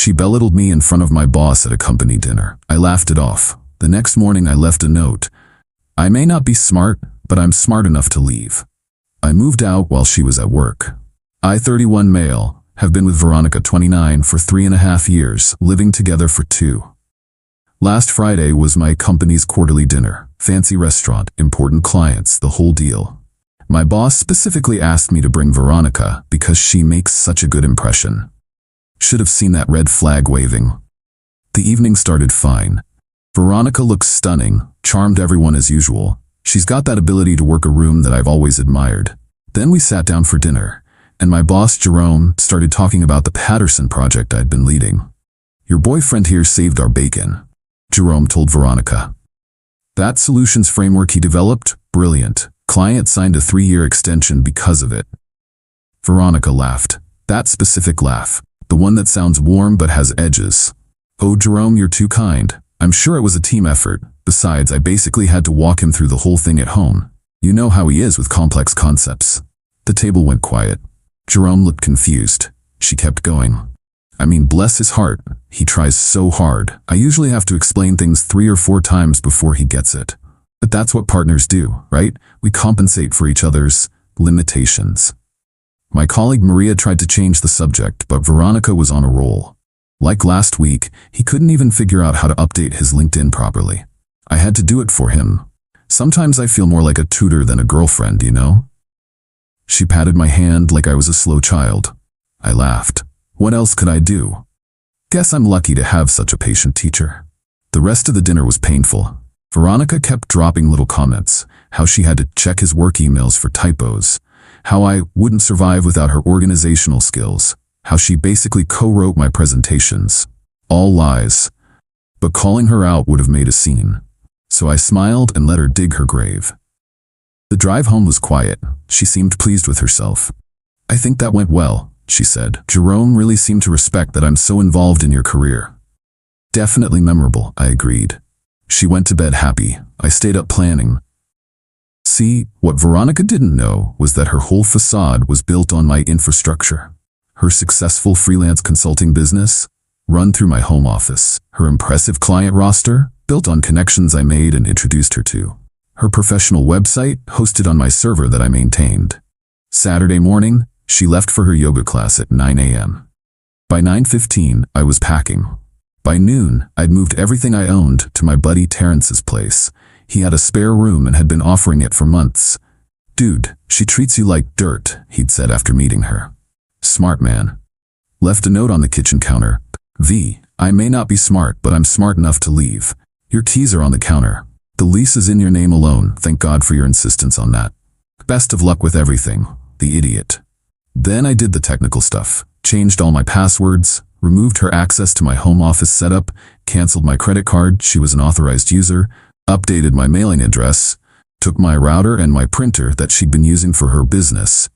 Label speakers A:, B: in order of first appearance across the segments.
A: She belittled me in front of my boss at a company dinner. I laughed it off. The next morning I left a note. I may not be smart, but I'm smart enough to leave. I moved out while she was at work. I, 31 male, have been with Veronica, 29, for 3.5 years, living together for 2. Last Friday was my company's quarterly dinner. Fancy restaurant, important clients, the whole deal. My boss specifically asked me to bring Veronica because she makes such a good impression. Should have seen that red flag waving. The evening started fine. Veronica looks stunning, charmed everyone as usual. She's got that ability to work a room that I've always admired. Then we sat down for dinner, and my boss, Jerome, started talking about the Patterson project I'd been leading. Your boyfriend here saved our bacon, Jerome told Veronica. That solutions framework he developed? Brilliant. Client signed a 3-year extension because of it. Veronica laughed. That specific laugh. The one that sounds warm but has edges. Oh, Jerome, you're too kind. I'm sure it was a team effort. Besides, I basically had to walk him through the whole thing at home. You know how he is with complex concepts. The table went quiet. Jerome looked confused. She kept going. I mean, bless his heart. He tries so hard. I usually have to explain things 3 or 4 times before he gets it. But that's what partners do, right? We compensate for each other's limitations. My colleague Maria tried to change the subject, but Veronica was on a roll. Like last week, he couldn't even figure out how to update his LinkedIn properly. I had to do it for him. Sometimes I feel more like a tutor than a girlfriend, you know? She patted my hand like I was a slow child. I laughed. What else could I do? Guess I'm lucky to have such a patient teacher. The rest of the dinner was painful. Veronica kept dropping little comments, how she had to check his work emails for typos, how I wouldn't survive without her organizational skills, how she basically co-wrote my presentations. All lies. But calling her out would have made a scene. So I smiled and let her dig her grave. The drive home was quiet. She seemed pleased with herself. I think that went well, she said. Jerome really seemed to respect that I'm so involved in your career. Definitely memorable, I agreed. She went to bed happy. I stayed up planning. See, what Veronica didn't know was that her whole facade was built on my infrastructure. Her successful freelance consulting business, run through my home office. Her impressive client roster, built on connections I made and introduced her to. Her professional website, hosted on my server that I maintained. Saturday morning, she left for her yoga class at 9 a.m. By 9:15, I was packing. By noon, I'd moved everything I owned to my buddy Terrence's place. He had a spare room and had been offering it for months. Dude, she treats you like dirt, he'd said after meeting her. Smart man. Left a note on the kitchen counter. V, I may not be smart, but I'm smart enough to leave. Your keys are on the counter. The lease is in your name alone, thank God for your insistence on that. Best of luck with everything, the idiot. Then I did the technical stuff. Changed all my passwords, removed her access to my home office setup, canceled my credit card, she was an authorized user, updated my mailing address, took my router and my printer that she'd been using for her business.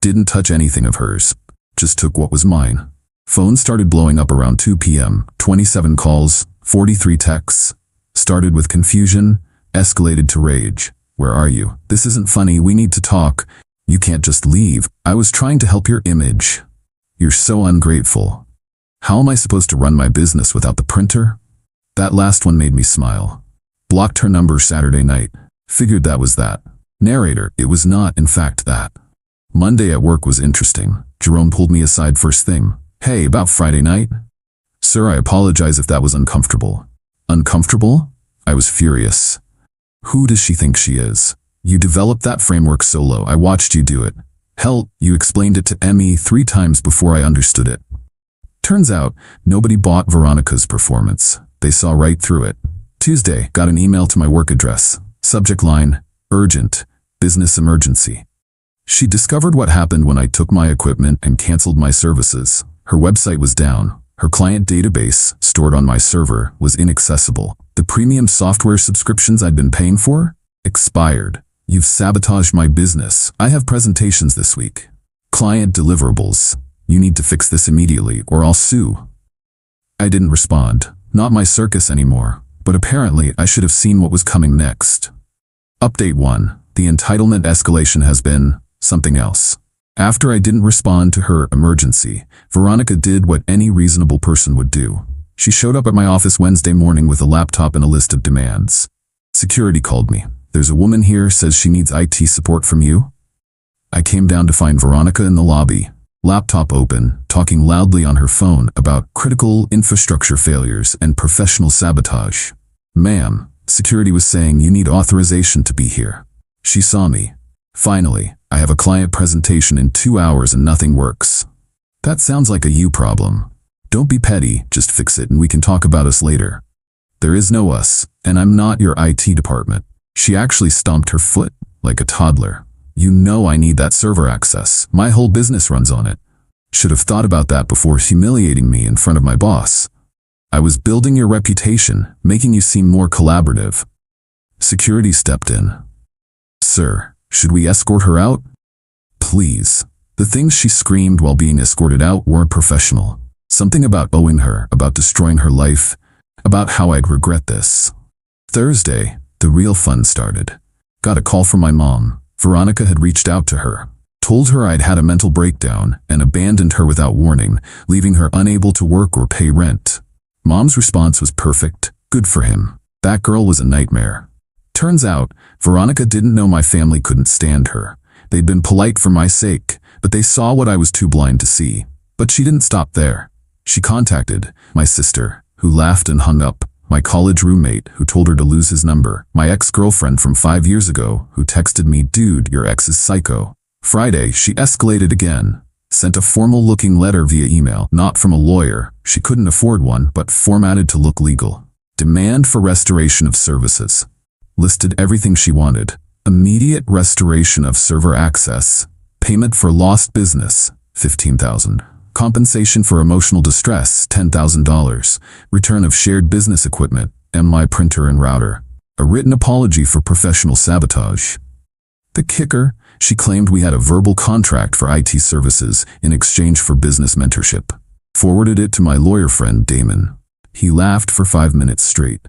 A: Didn't touch anything of hers, just took what was mine. Phone started blowing up around 2 p.m., 27 calls, 43 texts. Started with confusion, escalated to rage. Where are you? This isn't funny, we need to talk. You can't just leave. I was trying to help your image. You're so ungrateful. How am I supposed to run my business without the printer? That last one made me smile. Blocked her number Saturday night. Figured that was that. Narrator, it was not, in fact, that. Monday at work was interesting. Jerome pulled me aside first thing. Hey, about Friday night? Sir, I apologize if that was uncomfortable. Uncomfortable? I was furious. Who does she think she is? You developed that framework solo. I watched you do it. Hell, you explained it to Emmy 3 times before I understood it. Turns out, nobody bought Veronica's performance. They saw right through it. Tuesday, got an email to my work address. Subject line, urgent, business emergency. She discovered what happened when I took my equipment and canceled my services. Her website was down. Her client database, stored on my server, was inaccessible. The premium software subscriptions I'd been paying for? Expired. You've sabotaged my business. I have presentations this week. Client deliverables. You need to fix this immediately or I'll sue. I didn't respond. Not my circus anymore. But apparently I should have seen what was coming next. Update 1. The entitlement escalation has been something else. After I didn't respond to her emergency, Veronica did what any reasonable person would do. She showed up at my office Wednesday morning with a laptop and a list of demands. Security called me. "There's a woman here, says she needs IT support from you." I came down to find Veronica in the lobby, laptop open, talking loudly on her phone about critical infrastructure failures and professional sabotage. "Ma'am," security was saying, "you need authorization to be here." She saw me. "Finally, I have a client presentation in 2 hours and nothing works." "That sounds like a you problem. Don't be petty, just fix it and we can talk about us later." "There is no us, and I'm not your IT department." She actually stomped her foot like a toddler. "You know I need that server access. My whole business runs on it." Should have thought about that before humiliating me in front of my boss. "I was building your reputation, making you seem more collaborative." Security stepped in. "Sir, should we escort her out?" "Please." The things she screamed while being escorted out weren't professional. Something about owing her, about destroying her life, about how I'd regret this. Thursday, the real fun started. Got a call from my mom. Veronica had reached out to her, told her I'd had a mental breakdown, and abandoned her without warning, leaving her unable to work or pay rent. Mom's response was perfect. Good for him. That girl was a nightmare. Turns out, Veronica didn't know my family couldn't stand her. They'd been polite for my sake, but they saw what I was too blind to see. But she didn't stop there. She contacted my sister, who laughed and hung up, my college roommate, who told her to lose his number, my ex-girlfriend from 5 years ago, who texted me, "Dude, your ex is psycho." Friday, she escalated again. Sent a formal-looking letter via email, not from a lawyer. She couldn't afford one, but formatted to look legal. Demand for restoration of services. Listed everything she wanted. Immediate restoration of server access. Payment for lost business, $15,000. Compensation for emotional distress, $10,000. Return of shared business equipment, my printer and router. A written apology for professional sabotage. The kicker, she claimed we had a verbal contract for IT services in exchange for business mentorship. Forwarded it to my lawyer friend, Damon. He laughed for 5 minutes straight.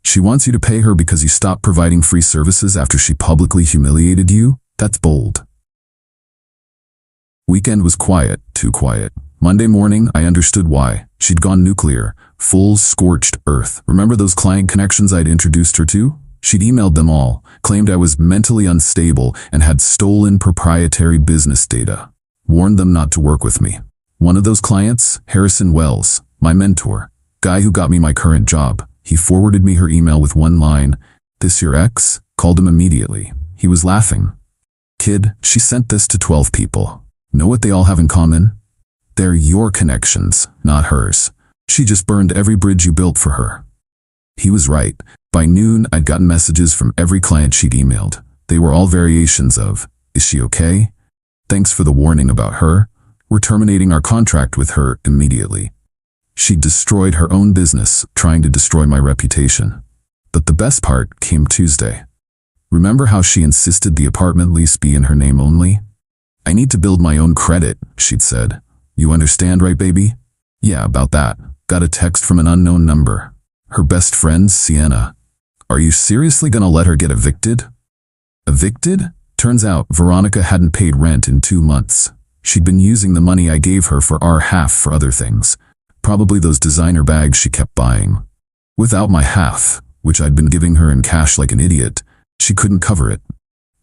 A: She wants you to pay her because you stopped providing free services after she publicly humiliated you? That's bold. Weekend was quiet, too quiet. Monday morning, I understood why. She'd gone nuclear, full scorched earth. Remember those client connections I'd introduced her to? She'd emailed them all, claimed I was mentally unstable and had stolen proprietary business data. Warned them not to work with me. One of those clients, Harrison Wells, my mentor, guy who got me my current job, he forwarded me her email with one line, "This your ex?" Called him immediately. He was laughing. "Kid, she sent this to 12 people. Know what they all have in common? They're your connections, not hers. She just burned every bridge you built for her." He was right. By noon, I'd gotten messages from every client she'd emailed. They were all variations of, "Is she okay? Thanks for the warning about her. We're terminating our contract with her immediately." She'd destroyed her own business, trying to destroy my reputation. But the best part came Tuesday. Remember how she insisted the apartment lease be in her name only? "I need to build my own credit," she'd said. "You understand, right, baby?" "Yeah, about that." Got a text from an unknown number. Her best friend, Sienna. "Are you seriously gonna let her get evicted?" Evicted? Turns out Veronica hadn't paid rent in 2 months. She'd been using the money I gave her for our half for other things. Probably those designer bags she kept buying. Without my half, which I'd been giving her in cash like an idiot, she couldn't cover it.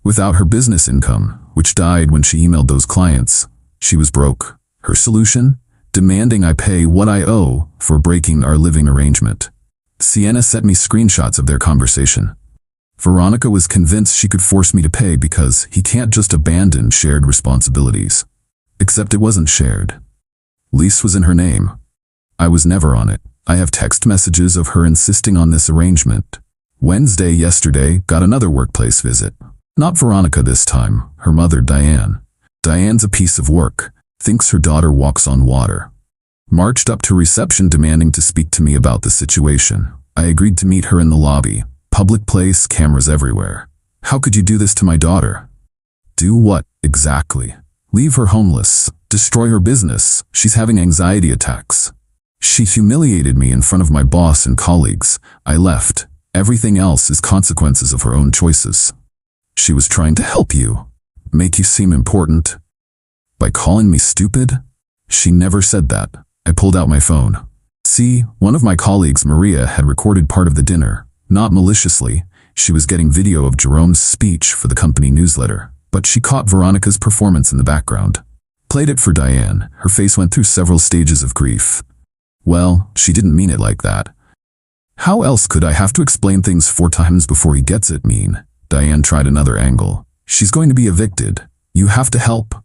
A: Without her business income, which died when she emailed those clients, she was broke. Her solution? Demanding I pay what I owe for breaking our living arrangement. Sienna sent me screenshots of their conversation. Veronica was convinced she could force me to pay because he can't just abandon shared responsibilities. Except it wasn't shared. Lease was in her name. I was never on it. I have text messages of her insisting on this arrangement. Wednesday, yesterday, got another workplace visit. Not Veronica this time, her mother, Diane. Diane's a piece of work. Thinks her daughter walks on water. Marched up to reception demanding to speak to me about the situation. I agreed to meet her in the lobby. Public place, cameras everywhere. "How could you do this to my daughter?" "Do what, exactly?" "Leave her homeless. Destroy her business. She's having anxiety attacks." She humiliated me in front of my boss and colleagues. I left. Everything else is consequences of her own choices. She was trying to help you. Make you seem important. By calling me stupid? She never said that. I pulled out my phone. See, one of my colleagues, Maria, had recorded part of the dinner. Not maliciously. She was getting video of Jerome's speech for the company newsletter, but she caught Veronica's performance in the background. Played it for Diane. Her face went through several stages of grief. Well, she didn't mean it like that. How else could I have to explain things 4 times before he gets it mean? Diane tried another angle. She's going to be evicted. You have to help.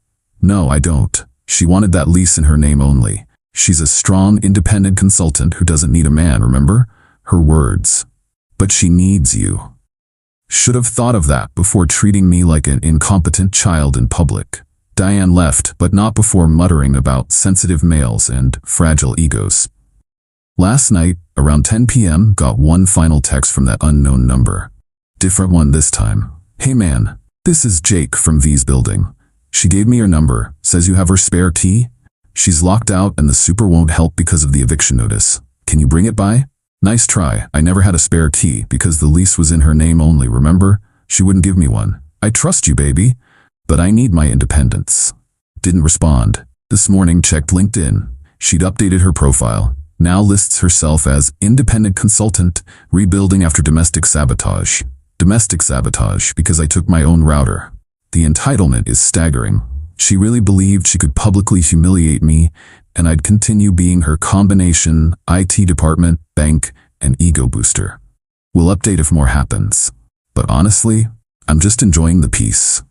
A: No, I don't. She wanted that lease in her name only. She's a strong, independent consultant who doesn't need a man, remember? Her words. But she needs you. Should have thought of that before treating me like an incompetent child in public. Diane left, but not before muttering about sensitive males and fragile egos. Last night, around 10 p.m., got one final text from that unknown number. Different one this time. Hey man, this is Jake from V's building. She gave me your number, says you have her spare key. She's locked out and the super won't help because of the eviction notice. Can you bring it by? Nice try. I never had a spare key because the lease was in her name only, remember? She wouldn't give me one. I trust you, baby. But I need my independence. Didn't respond. This morning checked LinkedIn. She'd updated her profile. Now lists herself as independent consultant, rebuilding after domestic sabotage. Domestic sabotage because I took my own router. The entitlement is staggering. She really believed she could publicly humiliate me, and I'd continue being her combination, IT department, bank, and ego booster. We'll update if more happens. But honestly, I'm just enjoying the peace.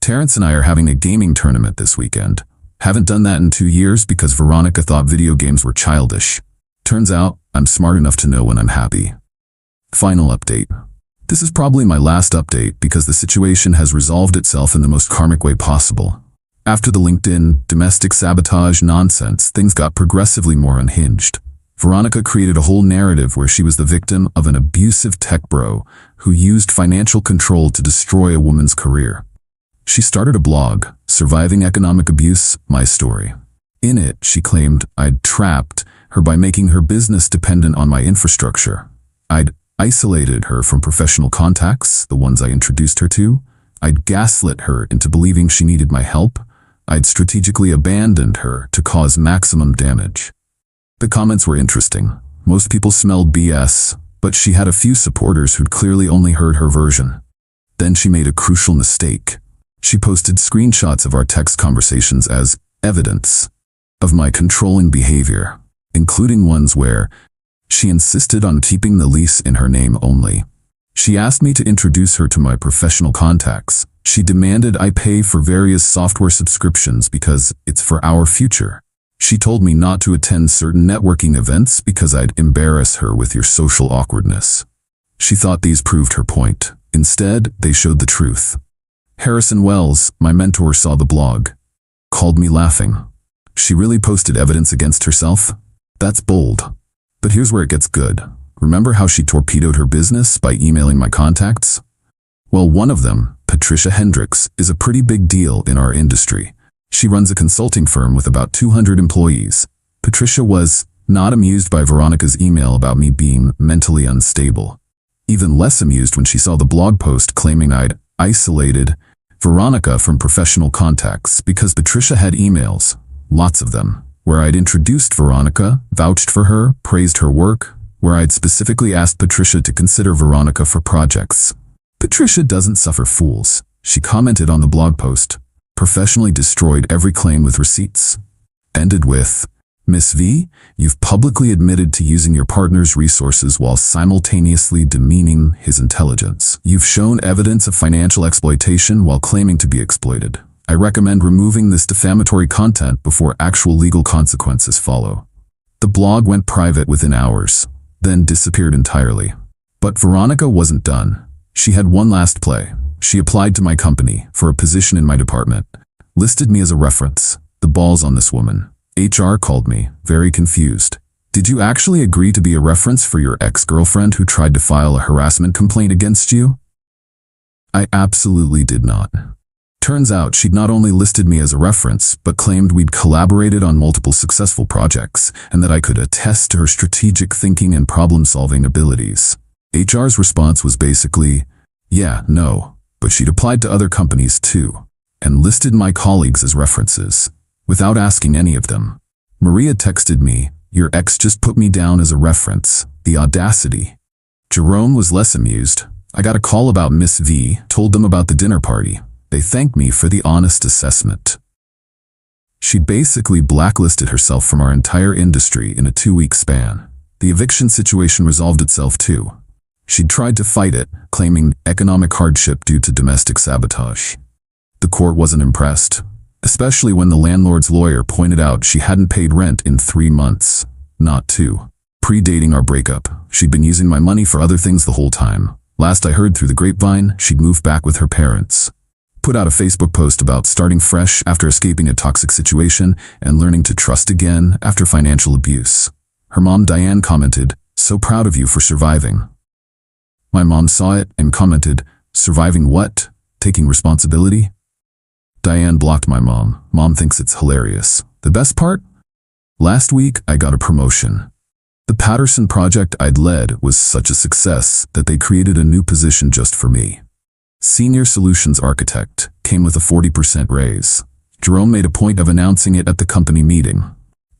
A: Terrence and I are having a gaming tournament this weekend. Haven't done that in 2 years because Veronica thought video games were childish. Turns out, I'm smart enough to know when I'm happy. Final update. This is probably my last update because the situation has resolved itself in the most karmic way possible. After the LinkedIn domestic sabotage nonsense, things got progressively more unhinged. Veronica created a whole narrative where she was the victim of an abusive tech bro who used financial control to destroy a woman's career. She started a blog, Surviving Economic Abuse, My Story. In it, she claimed I'd trapped her by making her business dependent on my infrastructure. I'd isolated her from professional contacts, the ones I introduced her to. I'd gaslit her into believing she needed my help. I'd strategically abandoned her to cause maximum damage. The comments were interesting. Most people smelled BS, but she had a few supporters who'd clearly only heard her version. Then she made a crucial mistake. She posted screenshots of our text conversations as evidence of my controlling behavior, including ones where she insisted on keeping the lease in her name only. She asked me to introduce her to my professional contacts. She demanded I pay for various software subscriptions because it's for our future. She told me not to attend certain networking events because I'd embarrass her with your social awkwardness. She thought these proved her point. Instead, they showed the truth. Harrison Wells, my mentor, saw the blog. Called me laughing. She really posted evidence against herself? That's bold. But here's where it gets good. Remember how she torpedoed her business by emailing my contacts? Well, one of them, Patricia Hendricks, is a pretty big deal in our industry. She runs a consulting firm with about 200 employees. Patricia was not amused by Veronica's email about me being mentally unstable. Even less amused when she saw the blog post claiming I'd isolated Veronica from professional contacts because Patricia had emails, lots of them, where I'd introduced Veronica, vouched for her, praised her work, where I'd specifically asked Patricia to consider Veronica for projects. Patricia doesn't suffer fools. She commented on the blog post, professionally destroyed every claim with receipts. Ended with, Miss V, you've publicly admitted to using your partner's resources while simultaneously demeaning his intelligence. You've shown evidence of financial exploitation while claiming to be exploited. I recommend removing this defamatory content before actual legal consequences follow. The blog went private within hours, then disappeared entirely. But Veronica wasn't done. She had one last play. She applied to my company for a position in my department, listed me as a reference. The ball's on this woman. HR called me, very confused. Did you actually agree to be a reference for your ex-girlfriend who tried to file a harassment complaint against you? I absolutely did not. Turns out she'd not only listed me as a reference, but claimed we'd collaborated on multiple successful projects, and that I could attest to her strategic thinking and problem-solving abilities. HR's response was basically, yeah, no, but she'd applied to other companies too. and listed my colleagues as references, without asking any of them. Maria texted me, "Your ex just put me down as a reference. The audacity." Jerome was less amused. "I got a call about Miss V, told them about the dinner party. They thanked me for the honest assessment." She basically blacklisted herself from our entire industry in a 2-week span. The eviction situation resolved itself too. She'd tried to fight it, claiming economic hardship due to domestic sabotage. The court wasn't impressed, especially when the landlord's lawyer pointed out she hadn't paid rent in 3 months, not 2. Predating our breakup, she'd been using my money for other things the whole time. Last I heard through the grapevine, she'd moved back with her parents. Put out a Facebook post about starting fresh after escaping a toxic situation and learning to trust again after financial abuse. Her mom Diane commented, "So proud of you for surviving." My mom saw it and commented, "Surviving what? Taking responsibility?" Diane blocked my mom. Mom thinks it's hilarious. The best part? Last week, I got a promotion. The Patterson project I'd led was such a success that they created a new position just for me. Senior Solutions Architect came with a 40% raise. Jerome made a point of announcing it at the company meeting.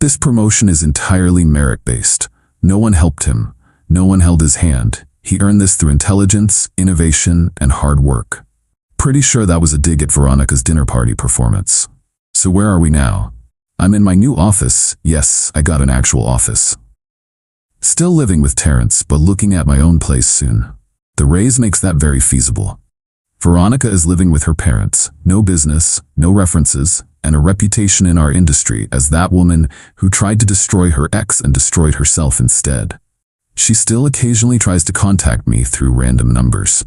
A: This promotion is entirely merit-based. No one helped him. No one held his hand. He earned this through intelligence, innovation, and hard work. Pretty sure that was a dig at Veronica's dinner party performance. So where are we now? I'm in my new office. Yes, I got an actual office. Still living with Terrence, but looking at my own place soon. The raise makes that very feasible. Veronica is living with her parents, no business, no references, and a reputation in our industry as that woman who tried to destroy her ex and destroyed herself instead. She still occasionally tries to contact me through random numbers.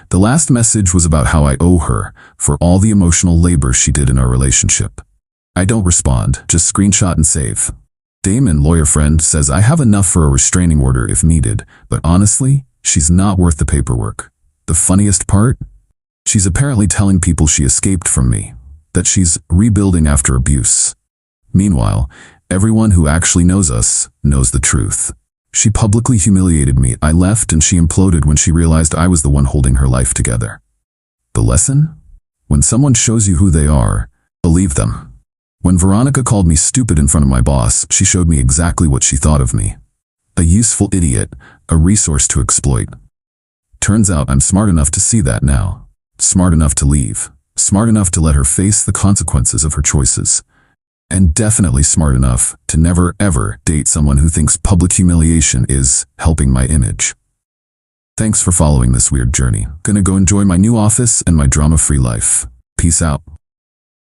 A: The last message was about how I owe her for all the emotional labor she did in our relationship. I don't respond, just screenshot and save. Damon, lawyer friend, says I have enough for a restraining order if needed, but honestly, she's not worth the paperwork. The funniest part? She's apparently telling people she escaped from me, that she's rebuilding after abuse. Meanwhile, everyone who actually knows us knows the truth. She publicly humiliated me. I left and she imploded when she realized I was the one holding her life together. The lesson? When someone shows you who they are, believe them. When Veronica called me stupid in front of my boss, she showed me exactly what she thought of me. A useful idiot, a resource to exploit. Turns out I'm smart enough to see that now. Smart enough to leave. Smart enough to let her face the consequences of her choices. And definitely smart enough to never ever date someone who thinks public humiliation is helping my image. Thanks for following this weird journey. Gonna go enjoy my new office and my drama-free life. Peace out.